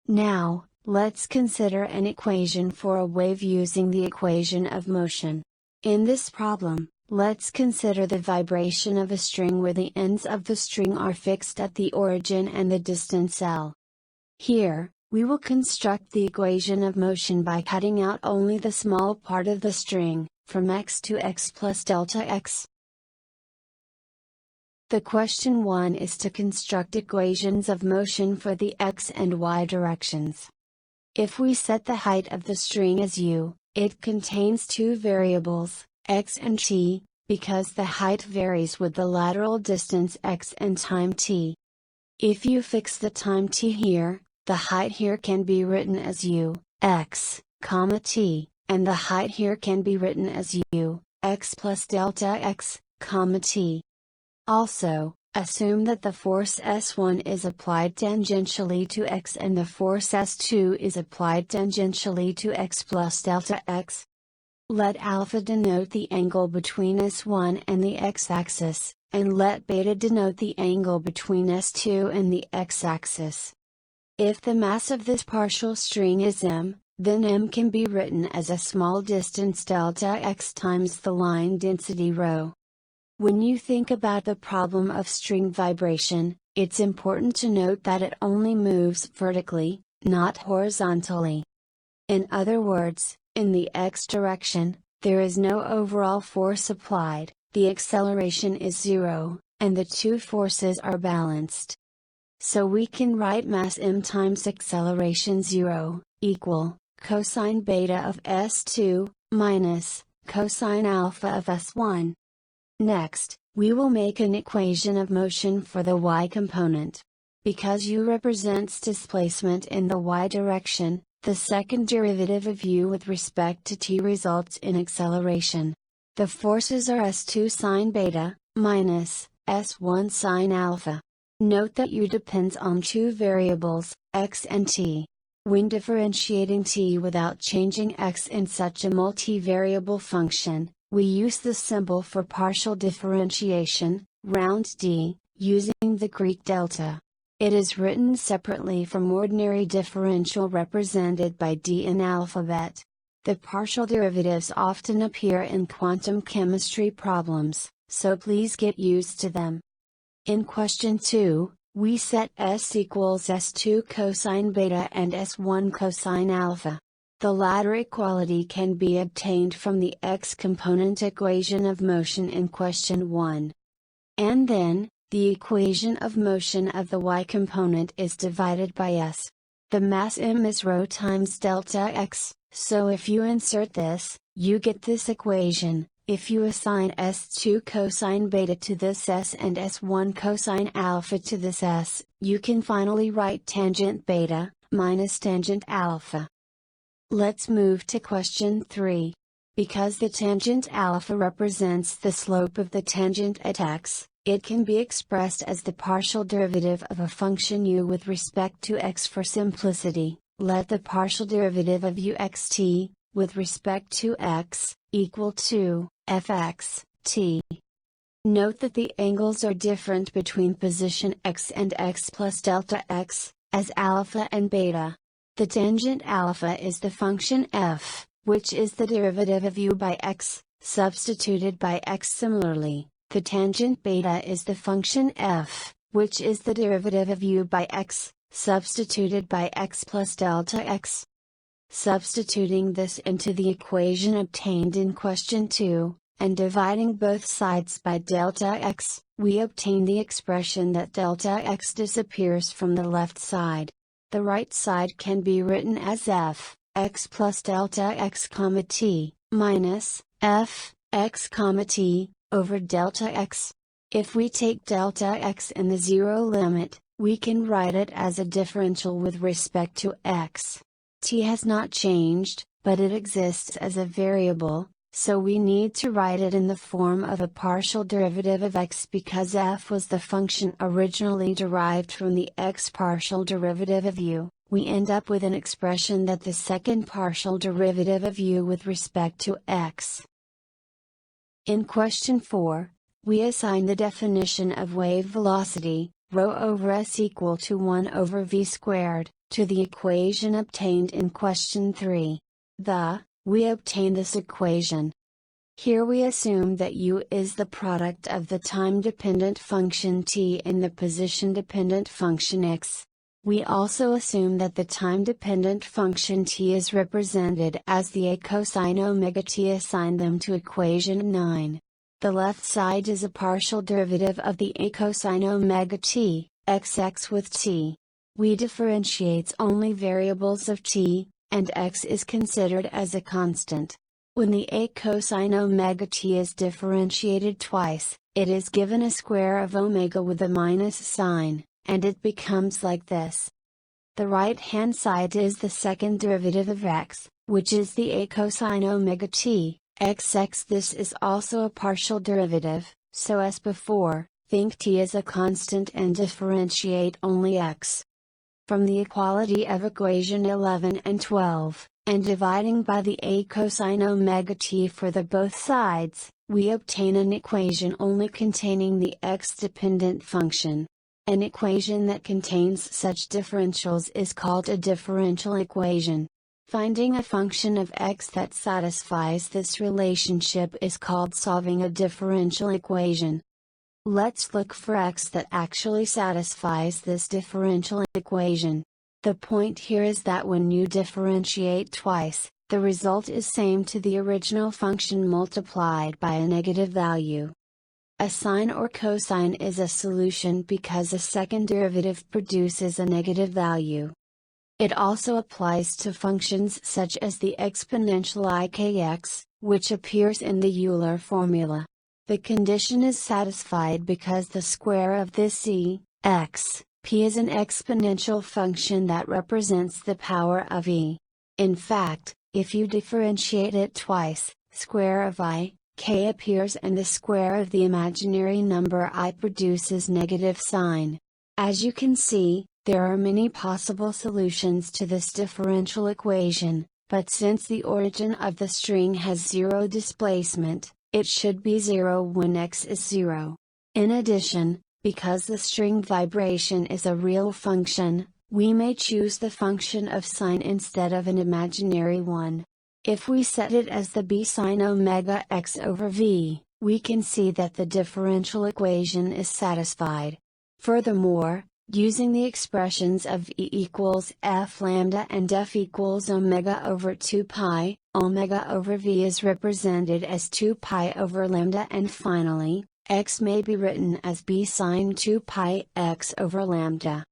Now, let's consider an equation for a wave using the equation of motion. In this problem, let's consider the vibration of a string where the ends of the string are fixed at the origin and the distance L. Here, we will construct the equation of motion by cutting out only the small part of the string, from x to x plus delta x. The question 1 is to construct equations of motion for the x and y directions. If we set the height of the string as u, it contains two variables, x and t, because the height varies with the lateral distance x and time t. If you fix the time t here, the height here can be written as u, x, t, and the height here can be written as u, x plus delta x, t. Also, assume that the force S1 is applied tangentially to x and the force S2 is applied tangentially to x plus delta x. Let alpha denote the angle between S1 and the x-axis, and let beta denote the angle between S2 and the x-axis. If the mass of this partial string is m, then m can be written as a small distance delta x times the line density ρ. When you think about the problem of string vibration, it's important to note that it only moves vertically, not horizontally. In other words, in the x direction, there is no overall force applied, the acceleration is zero, and the two forces are balanced. So we can write mass m times acceleration 0, equal, cosine beta of S2, minus, cosine alpha of S1. Next, we will make an equation of motion for the y component. Because u represents displacement in the y direction, the second derivative of u with respect to t results in acceleration. The forces are S2 sine beta, minus, S1 sine alpha. Note that u depends on two variables, x and t. When differentiating t without changing x in such a multivariable function, we use the symbol for partial differentiation, round d, using the Greek delta. It is written separately from ordinary differential represented by d in alphabet. The partial derivatives often appear in quantum chemistry problems, so please get used to them. In question 2, we set s equals S2 cosine beta and S1 cosine alpha. The latter equality can be obtained from the x-component equation of motion in question 1. And then, the equation of motion of the y-component is divided by s. The mass m is ρ times delta x, so if you insert this, you get this equation. If you assign S2 cosine beta to this s and S1 cosine alpha to this s, you can finally write tangent beta, minus tangent alpha. Let's move to question 3. Because the tangent alpha represents the slope of the tangent at x, it can be expressed as the partial derivative of a function u with respect to x. For simplicity, let the partial derivative of uxt, with respect to x, equal to fx, t. Note that the angles are different between position x and x plus delta x, as alpha and beta. The tangent alpha is the function f, which is the derivative of u by x, substituted by x. Similarly, the tangent beta is the function f, which is the derivative of u by x, substituted by x plus delta x. Substituting this into the equation obtained in question 2, and dividing both sides by delta x, we obtain the expression that delta x disappears from the left side. The right side can be written as f, x plus delta x, t, minus, f, x, t, over delta x. If we take delta x in the zero limit, we can write it as a differential with respect to x. T has not changed, but it exists as a variable, so we need to write it in the form of a partial derivative of x. Because f was the function originally derived from the x partial derivative of u, we end up with an expression that the second partial derivative of u with respect to x. In question 4, we assign the definition of wave velocity, ρ over s equal to 1 over v squared, to the equation obtained in question 3. We obtain this equation. Here we assume that u is the product of the time-dependent function t and the position-dependent function x. We also assume that the time-dependent function t is represented as the a cosine omega t. Assign them to equation 9. The left side is a partial derivative of the a cosine omega t, xx with t. We differentiate only variables of t, and x is considered as a constant. When the a cosine omega t is differentiated twice, it is given a square of omega with a minus sign, and it becomes like this. The right-hand side is the second derivative of x, which is the a cosine omega t, xx. This is also a partial derivative, so as before, think t as a constant and differentiate only x. From the equality of equation 11 and 12, and dividing by the a cosine omega t for the both sides, we obtain an equation only containing the x-dependent function. An equation that contains such differentials is called a differential equation. Finding a function of x that satisfies this relationship is called solving a differential equation. Let's look for x that actually satisfies this differential equation. The point here is that when you differentiate twice, the result is same to the original function multiplied by a negative value. A sine or cosine is a solution because a second derivative produces a negative value. It also applies to functions such as the exponential ikx, which appears in the Euler formula. The condition is satisfied because the square of this x, p is an exponential function that represents the power of e. In fact, if you differentiate it twice, square of I, k appears and the square of the imaginary number I produces negative sign. As you can see, there are many possible solutions to this differential equation, but since the origin of the string has zero displacement, it should be 0 when x is 0. In addition, because the string vibration is a real function, we may choose the function of sine instead of an imaginary one. If we set it as the b sine omega x over v, we can see that the differential equation is satisfied. Furthermore, using the expressions of e equals f lambda and f equals omega over 2 pi, omega over v is represented as 2 pi over lambda, and finally, x may be written as b sine 2 pi x over lambda.